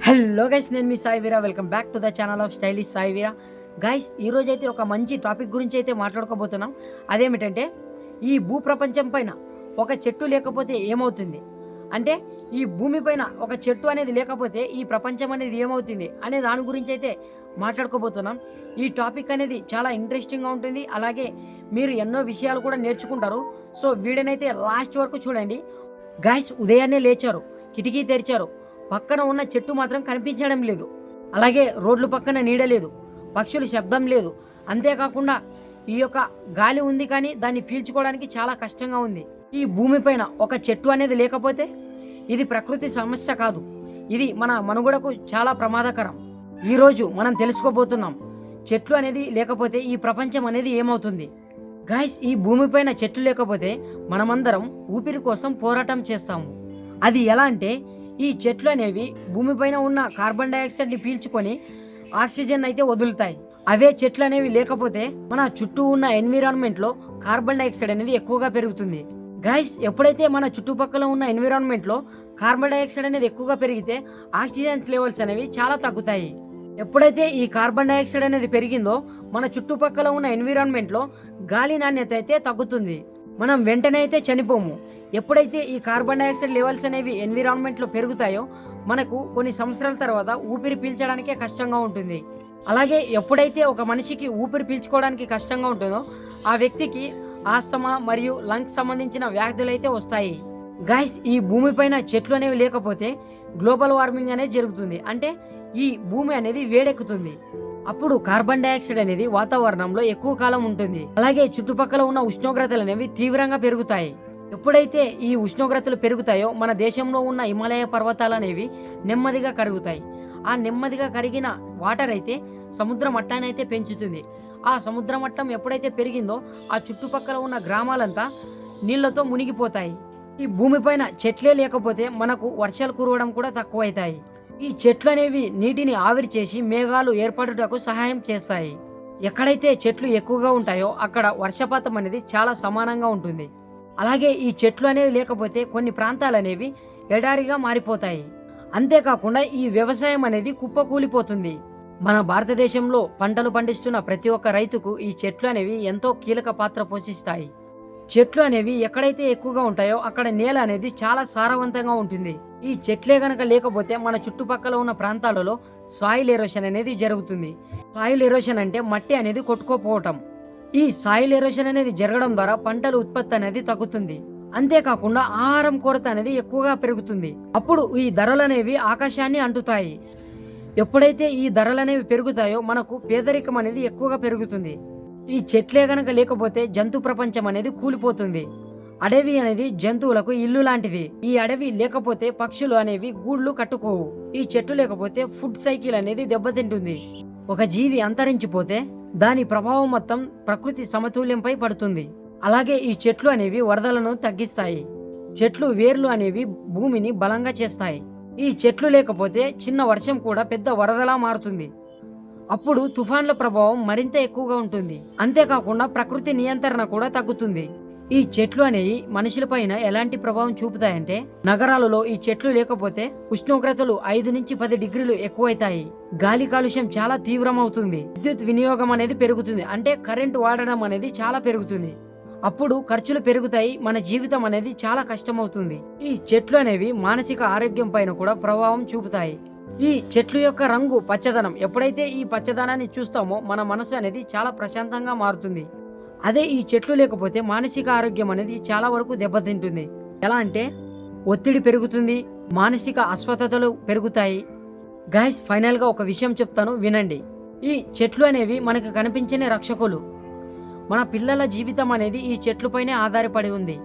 Hello guys, నేను మీ Sai Veera. Welcome back to the channel of stylish Sai Veera. Guys, ఈరోజు అయితే ఒక మంచి టాపిక్ గురించి అయితే మాట్లాడుకోబోతున్నాం. అదేమిటంటే, ఈ భూప్రపంచం పైన ఒక చెట్టు లేకపోతే ఏమవుతుంది, అంటే ఈ భూమి పైన ఒక చెట్టు అనేది లేకపోతే ఈ ప్రపంచం అనేది ఏమవుతుంది అనే దాని గురించి అయితే మాట్లాడుకోబోతున్నాం. ఈ టాపిక్ అనేది చాలా ఇంట్రెస్టింగ్గా ఉంటుంది, అలాగే మీరు ఎన్నో విషయాలు కూడా నేర్చుకుంటారు. సో వీడియోనైతే లాస్ట్ వరకు చూడండి. గైస్, ఉదయాన్నే లేచారు, కిటికీ తెరిచారు, పక్కన ఉన్న చెట్టు మాత్రం కనిపించడం లేదు. అలాగే రోడ్లు పక్కన నీడ లేదు, పక్షుల శబ్దం లేదు. అంతేకాకుండా ఈ యొక్క గాలి ఉంది, కానీ దాన్ని పీల్చుకోవడానికి చాలా కష్టంగా ఉంది. ఈ భూమిపైన ఒక చెట్టు అనేది లేకపోతే ఇది ప్రకృతి సమస్య కాదు, ఇది మన మనుగడకు చాలా ప్రమాదకరం. ఈరోజు మనం తెలుసుకోబోతున్నాం, చెట్లు అనేది లేకపోతే ఈ ప్రపంచం అనేది ఏమవుతుంది. గైస్, ఈ భూమిపైన చెట్లు లేకపోతే మనమందరం ఊపిరి కోసం పోరాటం చేస్తాము. అది ఎలా అంటే, ఈ చెట్లు అనేవి భూమిపైన ఉన్న కార్బన్ డైఆక్సైడ్ని పీల్చుకొని ఆక్సిజన్ అయితే వదులుతాయి. అవే చెట్లు అనేవి లేకపోతే మన చుట్టూ ఉన్న ఎన్విరాన్మెంట్లో కార్బన్ డైఆక్సైడ్ అనేది ఎక్కువగా పెరుగుతుంది. గైస్, ఎప్పుడైతే మన చుట్టుపక్కల ఉన్న ఎన్విరాన్మెంట్లో కార్బన్ డైఆక్సైడ్ అనేది ఎక్కువగా పెరిగితే ఆక్సిజన్ లెవెల్స్ అనేవి చాలా తగ్గుతాయి. ఎప్పుడైతే ఈ కార్బన్ డైఆక్సైడ్ అనేది పెరిగిందో మన చుట్టుపక్కల ఉన్న ఎన్విరాన్మెంట్లో గాలి నాణ్యత అయితే తగ్గుతుంది. మనం వెంటనే అయితే చనిపోము. ఎప్పుడైతే ఈ కార్బన్ డైఆక్సైడ్ లెవెల్స్ అనేవి ఎన్విరాన్మెంట్లో పెరుగుతాయో మనకు కొన్ని సంవత్సరాల తర్వాత ఊపిరి పీల్చడానికే కష్టంగా ఉంటుంది. అలాగే ఎప్పుడైతే ఒక మనిషికి ఊపిరి పీల్చుకోవడానికి కష్టంగా ఉంటుందో ఆ వ్యక్తికి ఆస్తమా మరియు లంగ్స్ సంబంధించిన వ్యాధులు అయితే వస్తాయి. గైస్, ఈ భూమిపైన చెట్లు అనేవి లేకపోతే గ్లోబల్ వార్మింగ్ అనేది జరుగుతుంది, అంటే ఈ భూమి అనేది వేడెక్కుతుంది. అప్పుడు కార్బన్ డైఆక్సైడ్ అనేది వాతావరణంలో ఎక్కువ కాలం ఉంటుంది. అలాగే చుట్టుపక్కల ఉన్న ఉష్ణోగ్రతలు అనేవి తీవ్రంగా పెరుగుతాయి. ఎప్పుడైతే ఈ ఉష్ణోగ్రతలు పెరుగుతాయో మన దేశంలో ఉన్న హిమాలయ పర్వతాలు అనేవి నెమ్మదిగా కరుగుతాయి. ఆ నెమ్మదిగా కరిగిన వాటర్ అయితే సముద్ర మట్టాన్ని అయితే పెంచుతుంది. ఆ సముద్ర మట్టం ఎప్పుడైతే పెరిగిందో ఆ చుట్టుపక్కల ఉన్న గ్రామాలంతా నీళ్లతో మునిగిపోతాయి. ఈ భూమిపైన చెట్లే లేకపోతే మనకు వర్షాలు కురవడం కూడా తక్కువైతాయి. ఈ చెట్లు అనేవి నీటిని ఆవిరి చేసి మేఘాలు ఏర్పడుటకు సహాయం చేస్తాయి. ఎక్కడైతే చెట్లు ఎక్కువగా ఉంటాయో అక్కడ వర్షపాతం అనేది చాలా సమానంగా ఉంటుంది. అలాగే ఈ చెట్లు అనేది లేకపోతే కొన్ని ప్రాంతాలు అనేవి ఎడారిగా మారిపోతాయి. అంతేకాకుండా ఈ వ్యవసాయం అనేది కుప్పకూలిపోతుంది. మన భారతదేశంలో పంటలు పండిస్తున్న ప్రతి ఒక్క రైతుకు ఈ చెట్లు అనేవి ఎంతో కీలక పాత్ర పోషిస్తాయి. చెట్లు అనేవి ఎక్కడైతే ఎక్కువగా ఉంటాయో అక్కడ నేల అనేది చాలా సారవంతంగా ఉంటుంది. ఈ చెట్లే గనక లేకపోతే మన చుట్టుపక్కల ఉన్న ప్రాంతాలలో సాయిల్ ఎరోషన్ అనేది జరుగుతుంది. సాయిల్ ఎరోషన్ అంటే మట్టి అనేది కొట్టుకోపోవటం. ఈ సాయిల్ ఎరోషన్ అనేది జరగడం ద్వారా పంటల ఉత్పత్తి అనేది తగ్గుతుంది. అంతేకాకుండా ఆహారం కొరత అనేది ఎక్కువగా పెరుగుతుంది. అప్పుడు ఈ ధరలు అనేవి ఆకాశాన్ని అంటుతాయి. ఎప్పుడైతే ఈ ధరలు అనేవి పెరుగుతాయో మనకు పేదరికం అనేది ఎక్కువగా పెరుగుతుంది. ఈ చెట్లే గనక లేకపోతే జంతు ప్రపంచం అనేది కూలిపోతుంది. అడవి అనేది జంతువులకు ఇల్లు లాంటిది. ఈ అడవి లేకపోతే పక్షులు అనేవి గూళ్ళు కట్టుకోవు. ఈ చెట్టు లేకపోతే ఫుడ్ సైకిల్ అనేది దెబ్బతింటుంది. ఒక జీవి అంతరించిపోతే దాని ప్రభావం మొత్తం ప్రకృతి సమతుల్యంపై పడుతుంది. అలాగే ఈ చెట్లు అనేవి వరదలను తగ్గిస్తాయి. చెట్లు వేర్లు అనేవి భూమిని బలంగా చేస్తాయి. ఈ చెట్లు లేకపోతే చిన్న వర్షం కూడా పెద్ద వరదలా మారుతుంది. అప్పుడు తుఫాన్ల ప్రభావం మరింత ఎక్కువగా ఉంటుంది. అంతేకాకుండా ప్రకృతి నియంత్రణ కూడా తగ్గుతుంది. ఈ చెట్లు అనేవి మనుషులపైన ఎలాంటి ప్రభావం చూపుతాయంటే, నగరాలలో ఈ చెట్లు లేకపోతే ఉష్ణోగ్రతలు 5 నుంచి 10 డిగ్రీలు ఎక్కువైతాయి. గాలి కాలుష్యం చాలా తీవ్రమవుతుంది. విద్యుత్ వినియోగం అనేది పెరుగుతుంది, అంటే కరెంటు వాడడం అనేది చాలా పెరుగుతుంది. అప్పుడు ఖర్చులు పెరుగుతాయి, మన జీవితం అనేది చాలా కష్టమవుతుంది. ఈ చెట్లు అనేవి మానసిక ఆరోగ్యం పైన కూడా ప్రభావం చూపుతాయి. ఈ చెట్లు యొక్క రంగు పచ్చదనం, ఎప్పుడైతే ఈ పచ్చదనాన్ని చూస్తామో మన మనసు అనేది చాలా ప్రశాంతంగా మారుతుంది. అదే ఈ చెట్లు లేకపోతే మానసిక ఆరోగ్యం అనేది చాలా వరకు దెబ్బతింటుంది. ఎలా అంటే ఒత్తిడి పెరుగుతుంది, మానసిక అస్వస్థతలు పెరుగుతాయి. గైస్, ఫైనల్గా ఒక విషయం చెప్తాను, వినండి. ఈ చెట్లు అనేవి మనకు కనిపించని రక్షకులు. మన పిల్లల జీవితం అనేది ఈ చెట్లపైనే ఆధారపడి ఉంది.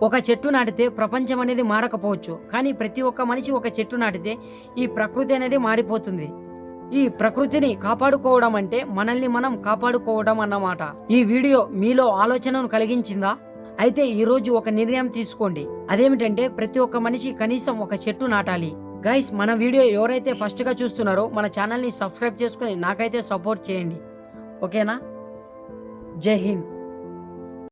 ఒక చెట్టు నాటితే ప్రపంచం అనేది మారకపోవచ్చు, కానీ ప్రతి ఒక్క మనిషి ఒక చెట్టు నాటితే ఈ ప్రకృతి అనేది మారిపోతుంది. ఈ ప్రకృతిని కాపాడుకోవడం అంటే మనల్ని మనం కాపాడుకోవడం అన్నమాట. ఈ వీడియో మీలో ఆలోచనను కలిగించిందా? అయితే ఈరోజు ఒక నిర్ణయం తీసుకోండి. అదేమిటంటే ప్రతి ఒక్క మనిషి కనీసం ఒక చెట్టు నాటాలి. గైస్, మన వీడియో ఎవరైతే ఫస్ట్గా చూస్తున్నారో మన ఛానల్ని సబ్స్క్రైబ్ చేసుకుని నాకైతే సపోర్ట్ చేయండి. ఓకేనా? జై హింద్.